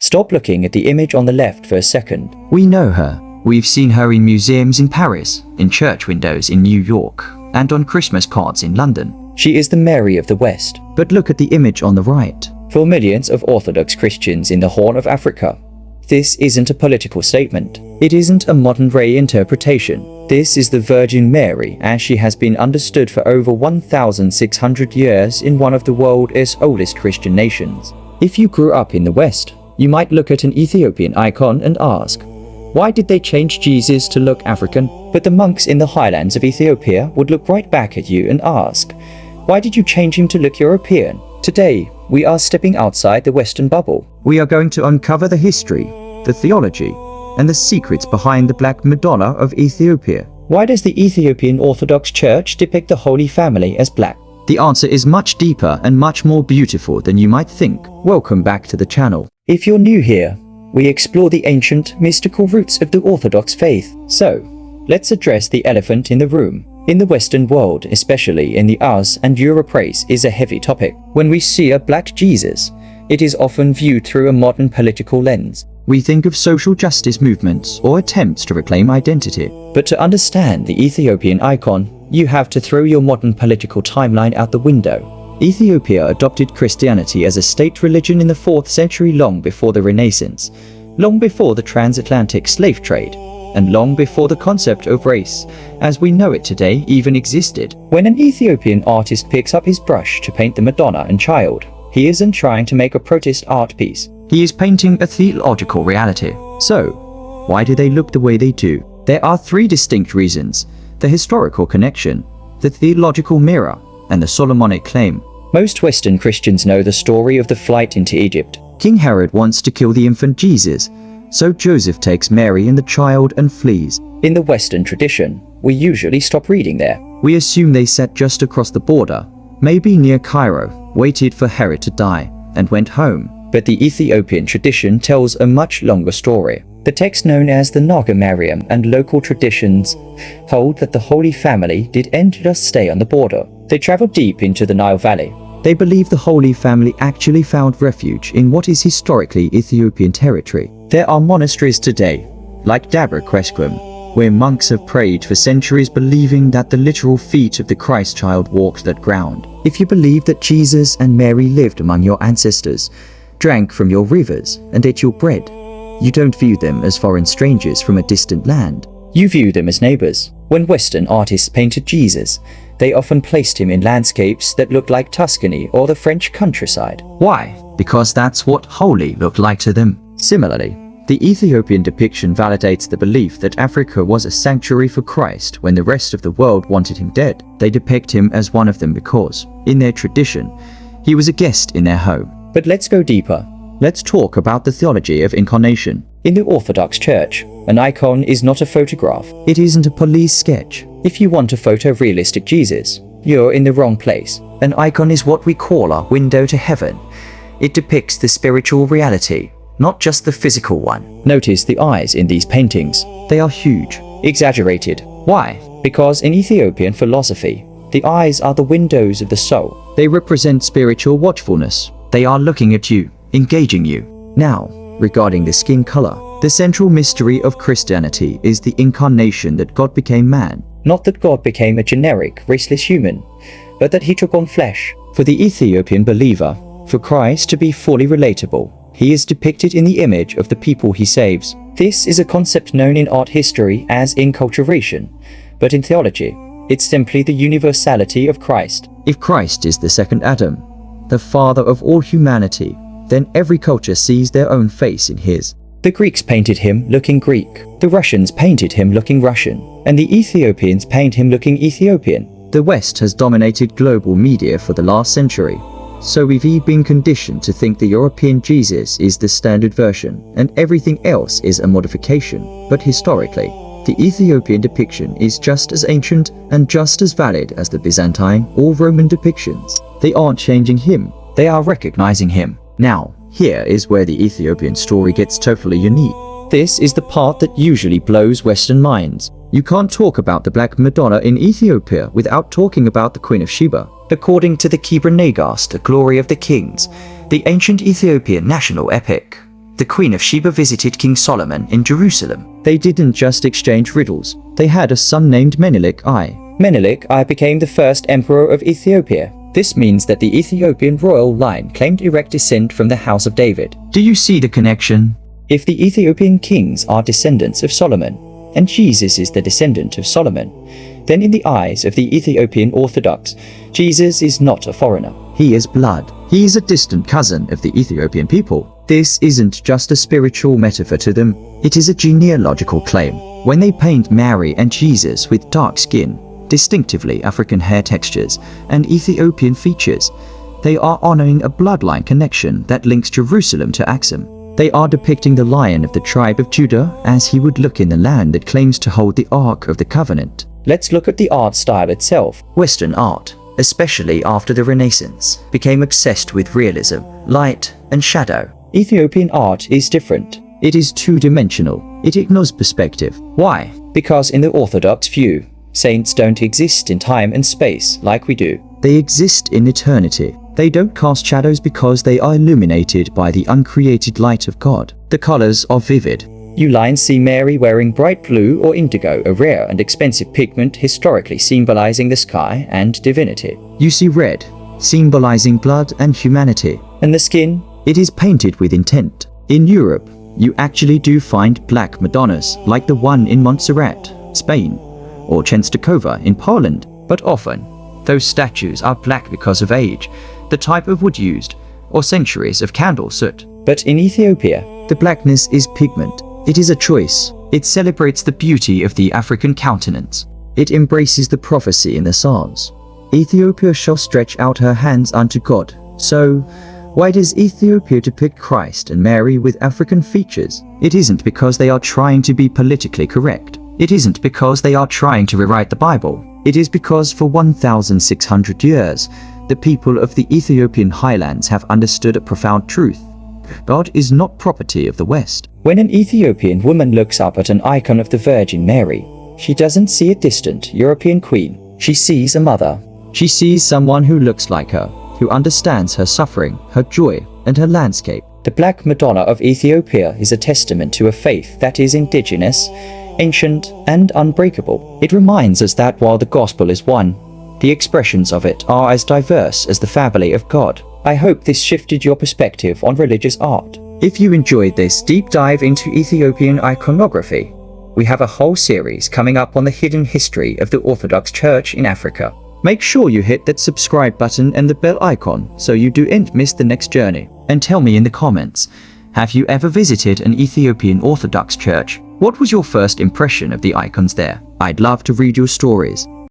Stop looking at the image on the left for a second. We know her. We've seen her in museums in Paris, in church windows in New York, and on Christmas cards in London. She is the Mary of the West. But look at the image on the right. For millions of Orthodox Christians in the Horn of Africa, this isn't a political statement. It isn't a modern-day interpretation. This is the Virgin Mary as she has been understood for over 1,600 years in one of the world's oldest Christian nations. If you grew up in the West, you might look at an Ethiopian icon and ask, why did they change Jesus to look African? But the monks in the highlands of Ethiopia would look right back at you and ask, why did you change him to look European? Today, we are stepping outside the Western bubble. We are going to uncover the history, the theology, and the secrets behind the Black Madonna of Ethiopia. Why does the Ethiopian Orthodox Church depict the Holy Family as black? The answer is much deeper and much more beautiful than you might think. Welcome back to the channel. If you're new here, we explore the ancient, mystical roots of the Orthodox faith. So, let's address the elephant in the room. In the Western world, especially in the US and Europe, race is a heavy topic. When we see a black Jesus, it is often viewed through a modern political lens. We think of social justice movements or attempts to reclaim identity. But to understand the Ethiopian icon, you have to throw your modern political timeline out the window. Ethiopia adopted Christianity as a state religion in the 4th century, long before the Renaissance, long before the transatlantic slave trade, and long before the concept of race, as we know it today, even existed. When an Ethiopian artist picks up his brush to paint the Madonna and Child, he isn't trying to make a protest art piece. He is painting a theological reality. So, why do they look the way they do? There are 3 distinct reasons: the historical connection, the theological mirror, and the Solomonic claim. Most Western Christians know the story of the flight into Egypt. King Herod wants to kill the infant Jesus, so Joseph takes Mary and the child and flees. In the Western tradition, we usually stop reading there. We assume they sat just across the border, maybe near Cairo, waited for Herod to die, and went home. But the Ethiopian tradition tells a much longer story. The text known as the Naga Mariam and local traditions hold that the Holy Family didn't just stay on the border. They traveled deep into the Nile Valley. They believe the Holy Family actually found refuge in what is historically Ethiopian territory. There are monasteries today, like Dabra Cresquim, where monks have prayed for centuries believing that the literal feet of the Christ child walked that ground. If you believe that Jesus and Mary lived among your ancestors, drank from your rivers, and ate your bread, you don't view them as foreign strangers from a distant land. You view them as neighbors. When Western artists painted Jesus, they often placed him in landscapes that looked like Tuscany or the French countryside. Why? Because that's what holy looked like to them. Similarly, the Ethiopian depiction validates the belief that Africa was a sanctuary for Christ when the rest of the world wanted him dead. They depict him as one of them because, in their tradition, he was a guest in their home. But let's go deeper. Let's talk about the theology of incarnation. In the Orthodox Church, an icon is not a photograph. It isn't a police sketch. If you want a photorealistic Jesus, you're in the wrong place. An icon is what we call our window to heaven. It depicts the spiritual reality, not just the physical one. Notice the eyes in these paintings. They are huge. Exaggerated. Why? Because in Ethiopian philosophy, the eyes are the windows of the soul. They represent spiritual watchfulness. They are looking at you, engaging you. Now, regarding the skin color, the central mystery of Christianity is the incarnation, that God became man. Not that God became a generic, raceless human, but that he took on flesh. For the Ethiopian believer, for Christ to be fully relatable, he is depicted in the image of the people he saves. This is a concept known in art history as enculturation, but in theology, it's simply the universality of Christ. If Christ is the second Adam, the father of all humanity, then every culture sees their own face in his. The Greeks painted him looking Greek, the Russians painted him looking Russian, and the Ethiopians paint him looking Ethiopian. The West has dominated global media for the last century, so we've been conditioned to think the European Jesus is the standard version, and everything else is a modification. But historically, the Ethiopian depiction is just as ancient and just as valid as the Byzantine or Roman depictions. They aren't changing him, they are recognizing him. Now, here is where the Ethiopian story gets totally unique. This is the part that usually blows Western minds. You can't talk about the Black Madonna in Ethiopia without talking about the Queen of Sheba. According to the Kebra Nagast, the Glory of the Kings, the ancient Ethiopian national epic, The Queen of Sheba visited King Solomon in Jerusalem. They didn't just exchange riddles. They had a son named Menelik I. Menelik I became the first emperor of Ethiopia. This means that the Ethiopian royal line claimed direct descent from the house of David. Do you see the connection? If the Ethiopian kings are descendants of Solomon, and Jesus is the descendant of Solomon, then in the eyes of the Ethiopian Orthodox, Jesus is not a foreigner. He is blood. He is a distant cousin of the Ethiopian people. This isn't just a spiritual metaphor to them. It is a genealogical claim. When they paint Mary and Jesus with dark skin, distinctively African hair textures, and Ethiopian features, they are honoring a bloodline connection that links Jerusalem to Axum. They are depicting the Lion of the tribe of Judah as he would look in the land that claims to hold the Ark of the Covenant. Let's look at the art style itself. Western art, especially after the Renaissance, became obsessed with realism, light, and shadow. Ethiopian art is different. It is two-dimensional. It ignores perspective. Why? Because in the Orthodox view, saints don't exist in time and space like we do. They exist in eternity. They don't cast shadows because they are illuminated by the uncreated light of God. The colors are vivid. You lines see Mary wearing bright blue or indigo, a rare and expensive pigment historically symbolizing the sky and divinity. You see red, symbolizing blood and humanity. And the skin? It is painted with intent. In Europe, you actually do find black Madonnas like the one in Montserrat, Spain, or Częstochowa in Poland. But often, those statues are black because of age, the type of wood used, or centuries of candle soot. But in Ethiopia, the blackness is pigment. It is a choice. It celebrates the beauty of the African countenance. It embraces the prophecy in the Psalms. Ethiopia shall stretch out her hands unto God. So, why does Ethiopia depict Christ and Mary with African features? It isn't because they are trying to be politically correct. It isn't because they are trying to rewrite the Bible. It is because for 1,600 years, the people of the Ethiopian highlands have understood a profound truth. God is not property of the West. When an Ethiopian woman looks up at an icon of the Virgin Mary, she doesn't see a distant European queen. She sees a mother. She sees someone who looks like her, who understands her suffering, her joy, and her landscape. The Black Madonna of Ethiopia is a testament to a faith that is indigenous, ancient, and unbreakable. It reminds us that while the gospel is one, the expressions of it are as diverse as the family of God. I hope this shifted your perspective on religious art. If you enjoyed this deep dive into Ethiopian iconography, we have a whole series coming up on the hidden history of the Orthodox Church in Africa. Make sure you hit that subscribe button and the bell icon so you don't miss the next journey. And tell me in the comments, have you ever visited an Ethiopian Orthodox church? What was your first impression of the icons there? I'd love to read your stories.